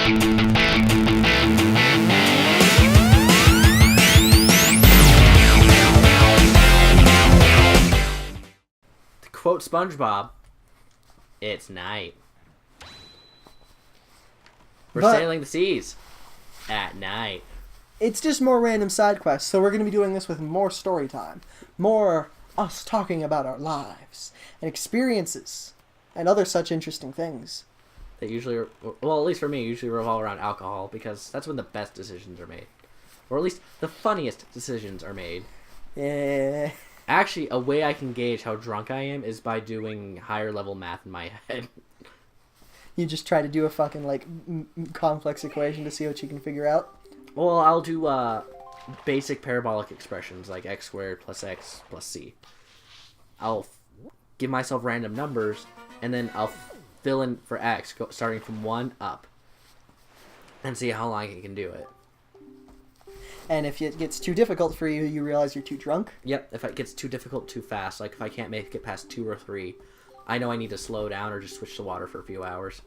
To quote SpongeBob, it's night. We're sailing the seas at night. It's just more random side quests, so we're going to be doing this with more story time. More us talking about our lives and experiences and other such interesting things. That usually, well, at least for me, usually revolve around alcohol because that's when the best decisions are made. Or at least the funniest decisions are made. Yeah. Actually, a way I can gauge how drunk I am is by doing higher level math in my head. You just try to do a fucking, like, complex equation to see what you can figure out? Well, I'll do basic parabolic expressions like x squared plus x plus c. I'll give myself random numbers, and then I'll fill in for x, starting from 1 up, and see how long I can do it. And if it gets too difficult for you, you realize you're too drunk? Yep, if it gets too difficult too fast, like if I can't make it past 2 or 3, I know I need to slow down or just switch to water for a few hours.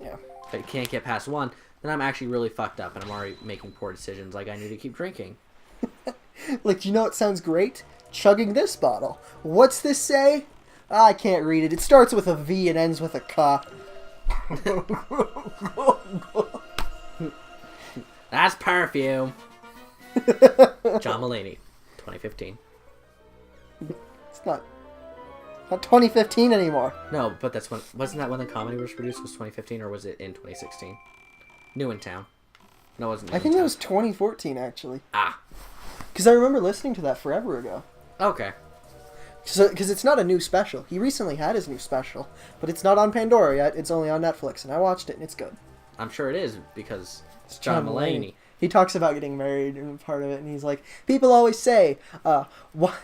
Yeah. If I can't get past 1, then I'm actually really fucked up and I'm already making poor decisions, like I need to keep drinking. Like, you know what sounds great? Chugging this bottle. What's this say? I can't read it. It starts with a V and ends with a K. That's perfume. John Mulaney, 2015. It's not 2015 anymore. No, but that's when... Wasn't that when the comedy was produced? Was 2015 or was it in 2016? New in Town. No, it wasn't. I think that was 2014, actually. Ah. Because I remember listening to that forever ago. Okay. Because it's not a new special. He recently had his new special, but it's not on Pandora yet. It's only on Netflix, and I watched it, and it's good. I'm sure it is, because it's John Mulaney. He talks about getting married and part of it, and he's like, people always say, why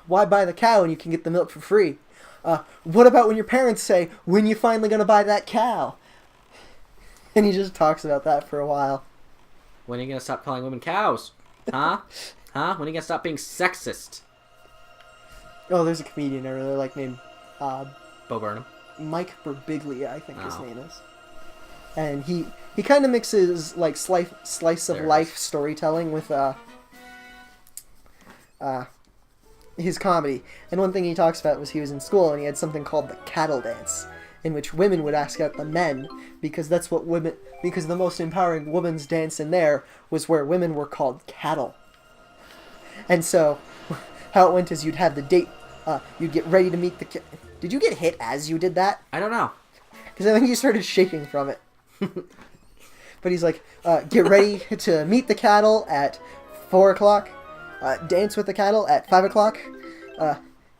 buy the cow when you can get the milk for free? What about when your parents say, when you finally gonna buy that cow? And he just talks about that for a while. When are you gonna stop calling women cows? Huh? Huh? When are you gonna stop being sexist? Oh, there's a comedian I really like named Bo Burnham. Mike Birbiglia, I think his Oh. name is. And he kind of mixes like slice of life storytelling with his comedy. And one thing he talks about was he was in school and he had something called the cattle dance, in which women would ask out the men because the most empowering woman's dance in there was where women were called cattle. And so how it went is you'd have the date, you'd get ready to meet the Did you get hit as you did that? I don't know. Because I think you started shaking from it. But he's like, get ready to meet the cattle at 4 o'clock, dance with the cattle at 5 o'clock,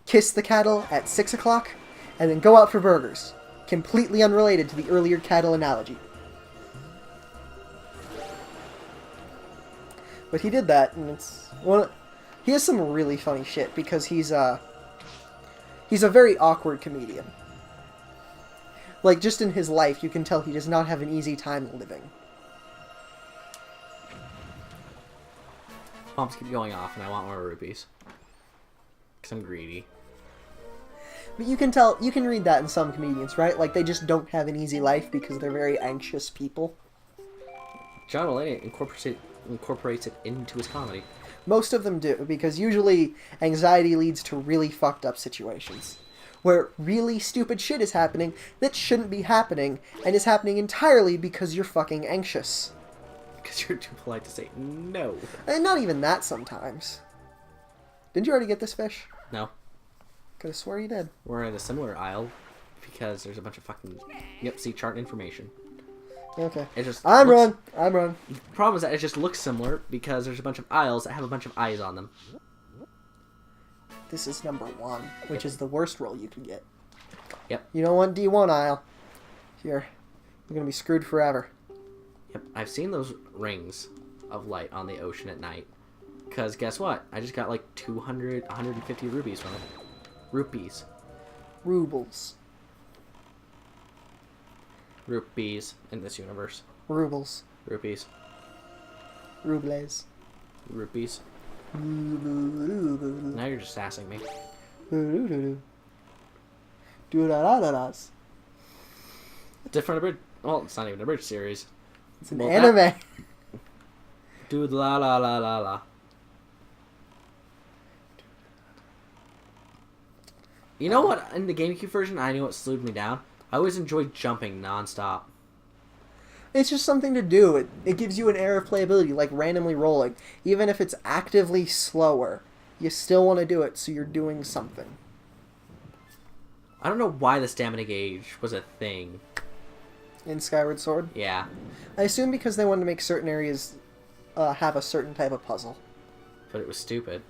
kiss the cattle at 6 o'clock, and then go out for burgers. Completely unrelated to the earlier cattle analogy. But he did that, and he has some really funny shit because he's a very awkward comedian. Like, just in his life, you can tell he does not have an easy time living. Pumps keep going off, and I want more rupees. Because I'm greedy. But you can read that in some comedians, right? Like, they just don't have an easy life because they're very anxious people. John Mulaney incorporates it into his comedy. Most of them do, because usually anxiety leads to really fucked up situations. Where really stupid shit is happening that shouldn't be happening, and is happening entirely because you're fucking anxious. Because you're too polite to say no. And not even that sometimes. Didn't you already get this fish? No. Could've swore you did. We're in a similar aisle because there's a bunch of fucking... Yep, see chart information. Okay. It just I'm looks... wrong. The problem is that it just looks similar because there's a bunch of aisles that have a bunch of eyes on them. This is number 1, which is the worst roll you can get. Yep. You don't want D1 aisle. Here. You're gonna be screwed forever. Yep, I've seen those rings of light on the ocean at night. Because guess what? I just got like 150 rupees from it. Rupees. Rubles. Rupees in this universe. Rubles. Rupees. Rubles. Rupees. Now you're just sassing me. Do-da-da-da-das. Different Well, it's not even a bridge series. It's an Well, anime. Dude, la la la la la. You know what? In the GameCube version, I knew what slowed me down. I always enjoyed jumping nonstop. It's just something to do. It gives you an air of playability, like randomly rolling. Even if it's actively slower, you still want to do it, so you're doing something. I don't know why the stamina gauge was a thing. In Skyward Sword? Yeah. I assume because they wanted to make certain areas have a certain type of puzzle. But it was stupid.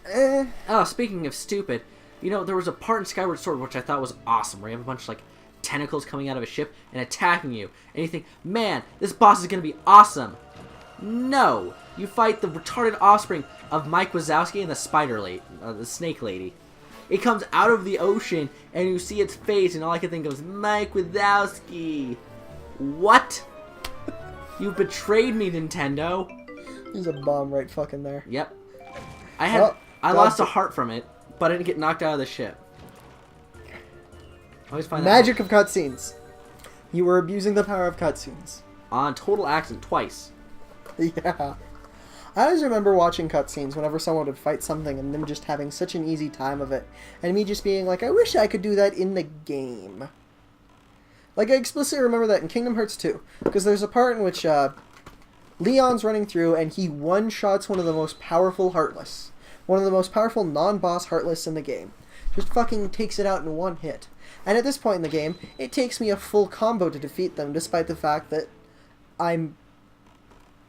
Eh. Oh, speaking of stupid, you know, there was a part in Skyward Sword which I thought was awesome, where you have a bunch of, like, tentacles coming out of a ship and attacking you. And you think, man, this boss is going to be awesome. No! You fight the retarded offspring of Mike Wazowski and the spider lady, the snake lady. It comes out of the ocean, and you see its face, and all I can think of is, Mike Wazowski. What? You betrayed me, Nintendo. There's a bomb right fucking there. Yep. I lost God. a heart from it, but I didn't get knocked out of the ship. I always find Magic of cutscenes. You were abusing the power of cutscenes. on total accident twice. Yeah. I always remember watching cutscenes whenever someone would fight something and them just having such an easy time of it. And me just being like, I wish I could do that in the game. Like, I explicitly remember that in Kingdom Hearts 2. Because there's a part in which Leon's running through and he one-shots one of the most powerful Heartless. One of the most powerful non-boss Heartless in the game. Just fucking takes it out in one hit. And at this point in the game, it takes me a full combo to defeat them, despite the fact that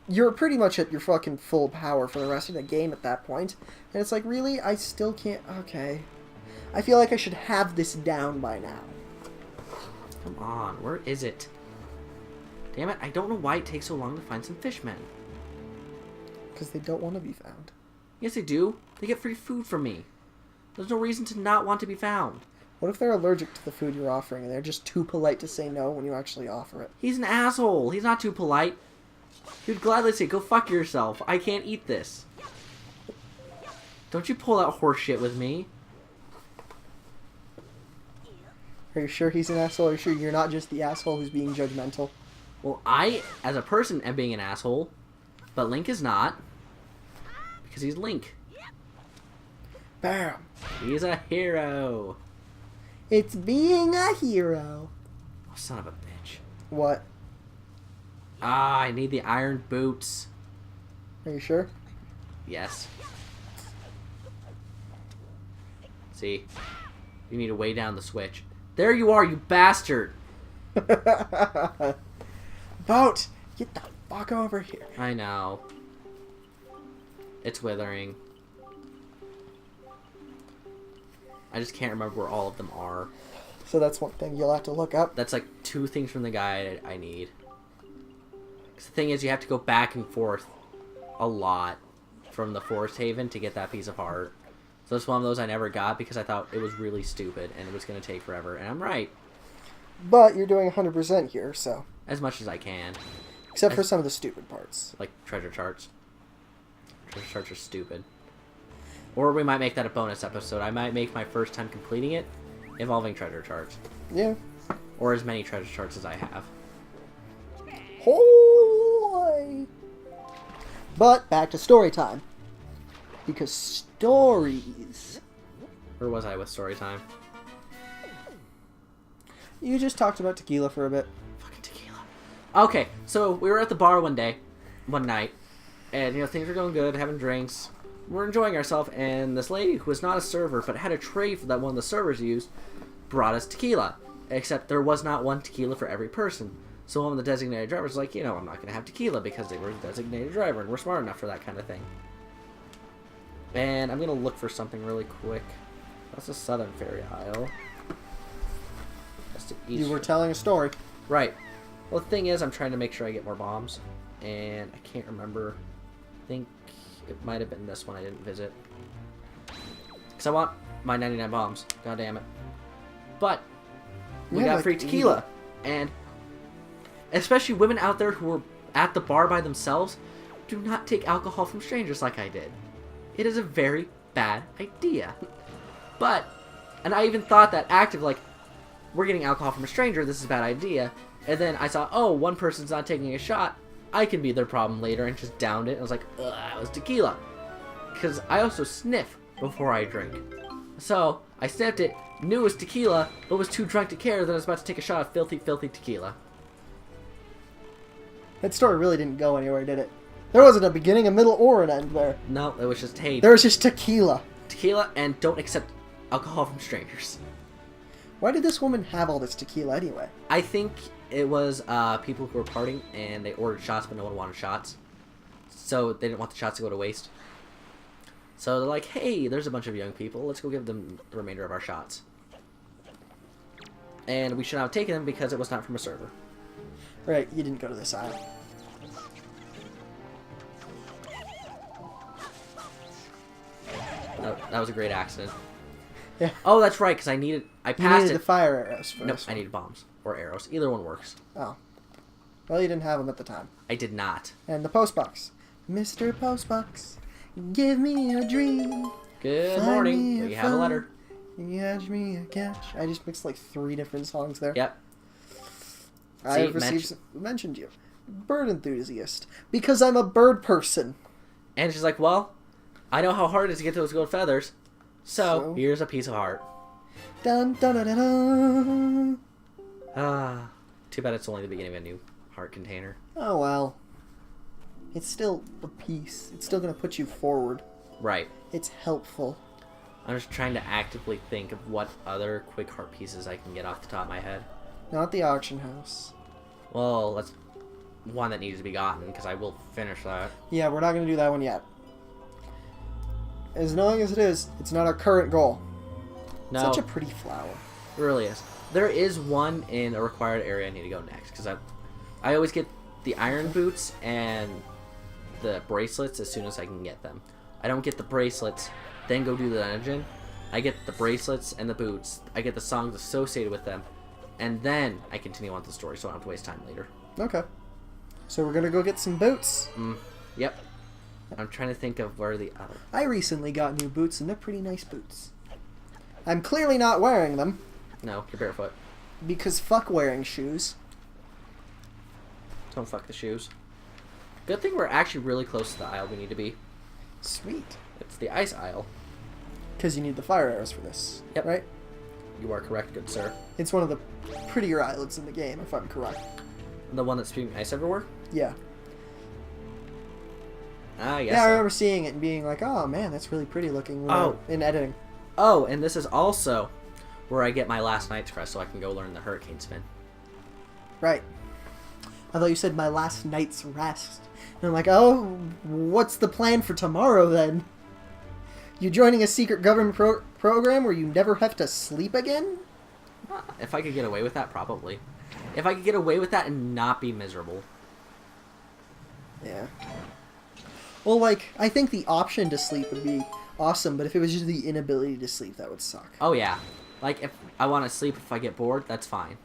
you're pretty much at your fucking full power for the rest of the game at that point. And it's like, really? I still can't... Okay. I feel like I should have this down by now. Come on, where is it? Damn it, I don't know why it takes so long to find some fishmen. Because they don't want to be found. Yes, they do. They get free food from me. There's no reason to not want to be found. What if they're allergic to the food you're offering and they're just too polite to say no when you actually offer it? He's an asshole. He's not too polite. He would gladly say, go fuck yourself. I can't eat this. Don't you pull that horse shit with me. Are you sure he's an asshole? Are you sure you're not just the asshole who's being judgmental? Well, I, as a person, am being an asshole. But Link is not. Because he's Link. Bam! He's a hero. It's being a hero. Oh, son of a bitch. What? Ah, I need the iron boots. Are you sure? Yes. See? You need to weigh down the switch. There you are, you bastard! Boat! Get the fuck over here. I know. It's withering. I just can't remember where all of them are. So that's one thing you'll have to look up. That's like 2 things from the guide I need. 'Cause the thing is, you have to go back and forth a lot from the Forest Haven to get that piece of heart. So it's one of those I never got because I thought it was really stupid and it was going to take forever. And I'm right. But you're doing 100% here, so. As much as I can. Except for some of the stupid parts. Like treasure charts. Treasure charts are stupid. Or we might make that a bonus episode. I might make my first time completing it involving treasure charts. Yeah. Or as many treasure charts as I have. Holy! But back to story time. Because stories. Where was I with story time? You just talked about tequila for a bit. Fucking tequila. Okay, so we were at the bar one night, and you know things were going good, having drinks. We're enjoying ourselves, and this lady who was not a server but had a tray that one of the servers used brought us tequila. Except there was not one tequila for every person. So one of the designated drivers was like, you know, I'm not going to have tequila because they were a designated driver, and we're smart enough for that kind of thing. And I'm going to look for something really quick. That's the Southern Ferry Isle. That's the east. You were telling a story. Right. Well, the thing is, I'm trying to make sure I get more bombs, and I can't remember. I think it might have been this one I didn't visit. Because I want my 99 bombs. God damn it. But we Yeah, got like free tequila. And especially women out there who are at the bar by themselves, do not take alcohol from strangers like I did. It is a very bad idea. But, and I even thought that active, like, we're getting alcohol from a stranger, this is a bad idea. And then I saw, oh, one person's not taking a shot. I can be their problem later, and just downed it. I was like, ugh, it was tequila. Because I also sniff before I drink. So I sniffed it, knew it was tequila, but was too drunk to care that I was about to take a shot of filthy, filthy tequila. That story really didn't go anywhere, did it? There wasn't a beginning, a middle, or an end there. No, it was just, hey, There was just tequila. tequila, and don't accept alcohol from strangers. Why did this woman have all this tequila anyway? I think it was people who were partying, and they ordered shots, but no one wanted shots. So they didn't want the shots to go to waste. So they're like, hey, there's a bunch of young people. Let's go give them the remainder of our shots. And we should not have taken them because it was not from a server. Right, you didn't go to this aisle. That was a great accident. Yeah. Oh, that's right, because I You passed needed it. the fire arrows first. Nope, I needed bombs. Or arrows. Either one works. Oh. Well, you didn't have them at the time. I did not. And the postbox. Mr. Postbox, give me a dream. Good Find morning. me a We have a phone. letter. Catch me a catch. I just mixed like 3 different songs there. Yep. I See, have received mentioned you. Bird enthusiast. Because I'm a bird person. And she's like, well, I know how hard it is to get those gold feathers. So, So? here's a piece of heart. Dun dun dun dun dun. Ah, too bad it's only the beginning of a new heart container. Oh well. It's still a piece. It's still going to put you forward. Right. It's helpful. I'm just trying to actively think of what other quick heart pieces I can get off the top of my head. Not the auction house. Well, that's one that needs to be gotten, because I will finish that. Yeah, we're not going to do that one yet. As annoying as it is, it's not our current goal. No, Such a pretty flower. it really is. There is one in a required area I need to go next, because I always get the iron boots and the bracelets as soon as I can get them. I don't get the bracelets, then go do the dungeon. I get the bracelets and the boots. I get the songs associated with them, and then I continue on with the story, so I don't have to waste time later. Okay. So we're going to go get some boots. Yep. I'm trying to think of where the other... I recently got new boots, and they're pretty nice boots. I'm clearly not wearing them, No, you're barefoot. because fuck wearing shoes. Don't fuck the shoes. Good thing we're actually really close to the aisle we need to be. Sweet. It's the ice aisle. Because you need the fire arrows for this. Yep. Right? You are correct, good sir. It's one of the prettier islands in the game, if I'm correct. The one that's spewing ice everywhere? Yeah. I guess Yeah, I so. remember seeing it and being like, oh man, that's really pretty looking in editing. Oh, and this is also where I get my last night's crest so I can go learn the hurricane spin. Right. I thought you said my last night's rest. And I'm like, oh, what's the plan for tomorrow then? You joining a secret government program where you never have to sleep again? If I could get away with that, probably. If I could get away with that and not be miserable. Yeah. Well, like, I think the option to sleep would be awesome, but if it was just the inability to sleep, that would suck. Oh, yeah. Like, if I want to sleep if I get bored, that's fine.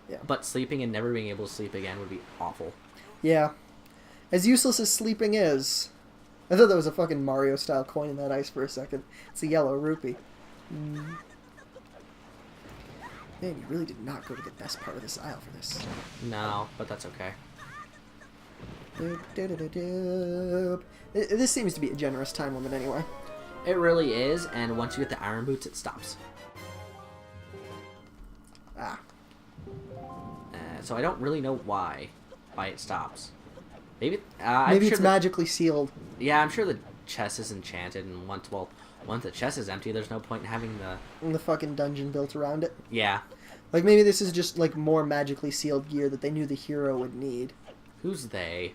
Yeah. But sleeping and never being able to sleep again would be awful. Yeah. As useless as sleeping is... I thought that was a fucking Mario-style coin in that ice for a second. It's a yellow rupee. Man, you really did not go to the best part of this aisle for this. No, but that's okay. This seems to be a generous time limit anyway. It really is, and once you get the iron boots, it stops. Ah. So I don't really know why it stops. Maybe Maybe it's magically sealed. Yeah, I'm sure the chest is enchanted, and once the chest is empty, there's no point in having the... And the fucking dungeon built around it. Yeah. Like, maybe this is just, like, more magically sealed gear that they knew the hero would need. Who's they?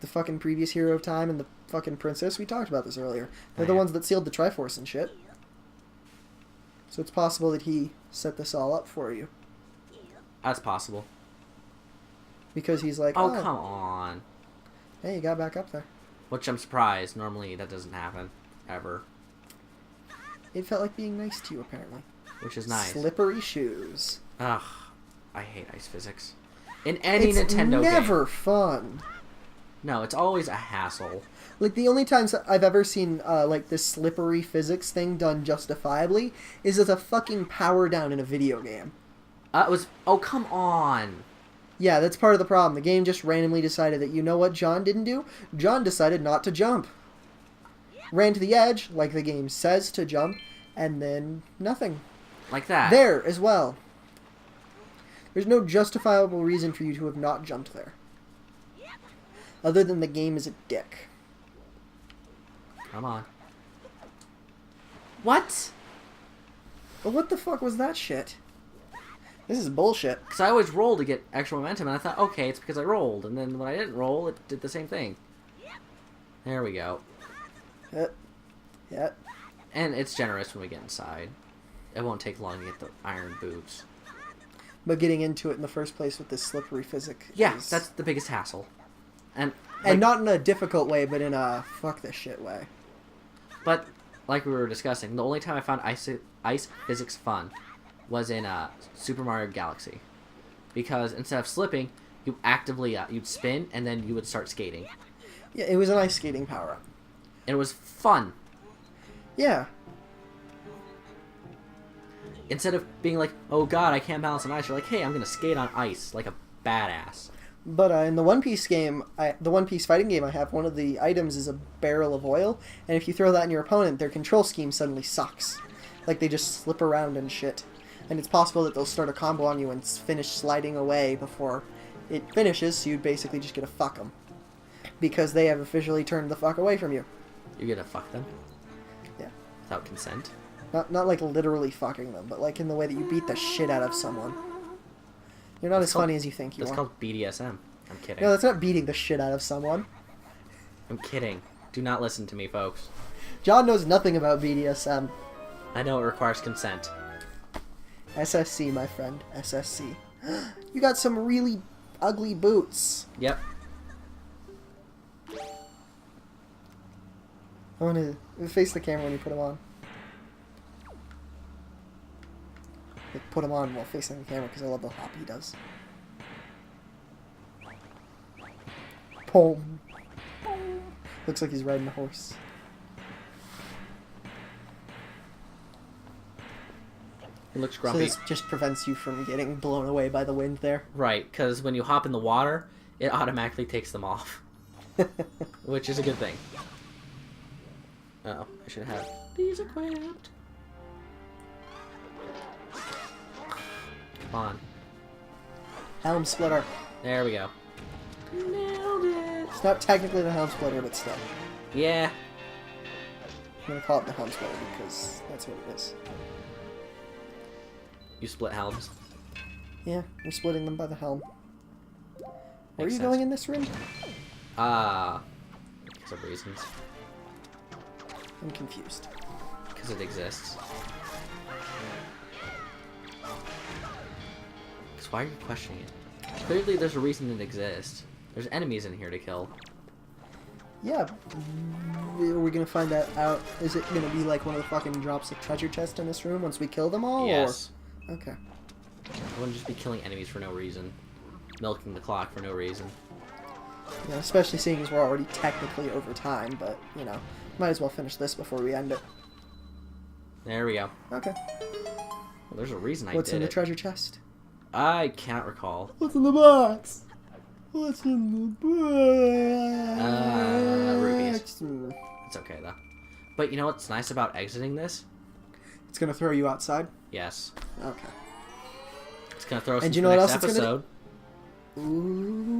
The fucking previous hero of time and the fucking princess. We talked about this earlier. They're the yeah. ones that sealed the Triforce and shit. So it's possible that he set this all up for you. That's possible. Because he's like, Oh, come on. hey, you got back up there. Which I'm surprised. Normally that doesn't happen. Ever. It felt like being nice to you, apparently. Which is nice. Slippery shoes. Ugh. I hate ice physics. In any It's Nintendo never game. fun. No, it's always a hassle. Like, the only times I've ever seen, like, this slippery physics thing done justifiably is as a fucking power down in a video game. It was. Oh, come on. Yeah, that's part of the problem. The game just randomly decided that, you know what John didn't do? John decided not to jump. Ran to the edge, like the game says to jump, and then nothing. Like that. There as well. There's no justifiable reason for you to have not jumped there. Other than the game is a dick. Come on. What? But what the fuck was that shit? This is bullshit. Because I always roll to get extra momentum, and I thought, okay, it's because I rolled. And then when I didn't roll, it did the same thing. There we go. Yeah. And it's generous when we get inside. It won't take long to get the iron boots. But getting into it in the first place with this slippery physic Yeah, is... that's the biggest hassle. And not in a difficult way, but in a fuck this shit way. But, like we were discussing, the only time I found ice physics fun was in Super Mario Galaxy. Because instead of slipping, you actively, you'd spin, and then you would start skating. Yeah, it was an ice skating power-up. And it was fun. Yeah. Instead of being like, oh god, I can't balance on ice, you're like, hey, I'm gonna skate on ice like a badass. But in the One Piece game, the One Piece fighting game I have, one of the items is a barrel of oil, and if you throw that in your opponent, their control scheme suddenly sucks. Like, they just slip around and shit. And it's possible that they'll start a combo on you and finish sliding away before it finishes, so you'd basically just get to fuck them. Because they have officially turned the fuck away from you. You get to fuck them? Yeah. Without consent? Not like literally fucking them, but like in the way that you beat the shit out of someone. You're not as funny as you think you are. That's called BDSM. I'm kidding. No, that's not beating the shit out of someone. I'm kidding. Do not listen to me, folks. John knows nothing about BDSM. I know it requires consent. SSC, my friend. SSC. You got some really ugly boots. Yep. I want to face the camera when you put them on. Like, put them on while facing the camera because I love the hop he does. Boom. Looks like he's riding a horse. It looks So grumpy. this just prevents you from getting blown away by the wind there. Right, because when you hop in the water, it automatically takes them off. Which is a good thing. Uh-oh, I should have these equipped. Come on. Helm splitter. There we go. Nailed it. It's not technically the helm splitter, but still. Yeah. I'm gonna call it the helm splitter because that's what it is. You split helms. Yeah, we're splitting them by the helm. Where are Makes you sense. going in this room? Because of reasons. I'm confused. Because it exists. Because why are you questioning it? Clearly there's a reason it exists. There's enemies in here to kill. Yeah, are we gonna find that out? Is it gonna be like one of the fucking drops of treasure chest in this room once we kill them all? Yes. Or... Okay. I wouldn't just be killing enemies for no reason. Milking the clock for no reason. Yeah, especially seeing as we're already technically over time, but, you know, might as well finish this before we end it. There we go. Okay. Well, there's a reason I What's did in the it. treasure chest? I can't recall. What's in the box? What's in the box? Rubies. It's okay, though. But you know what's nice about exiting this? It's gonna throw you outside? Yes. Okay. It's gonna throw us And into you know the what next else it's gonna episode. Ooh.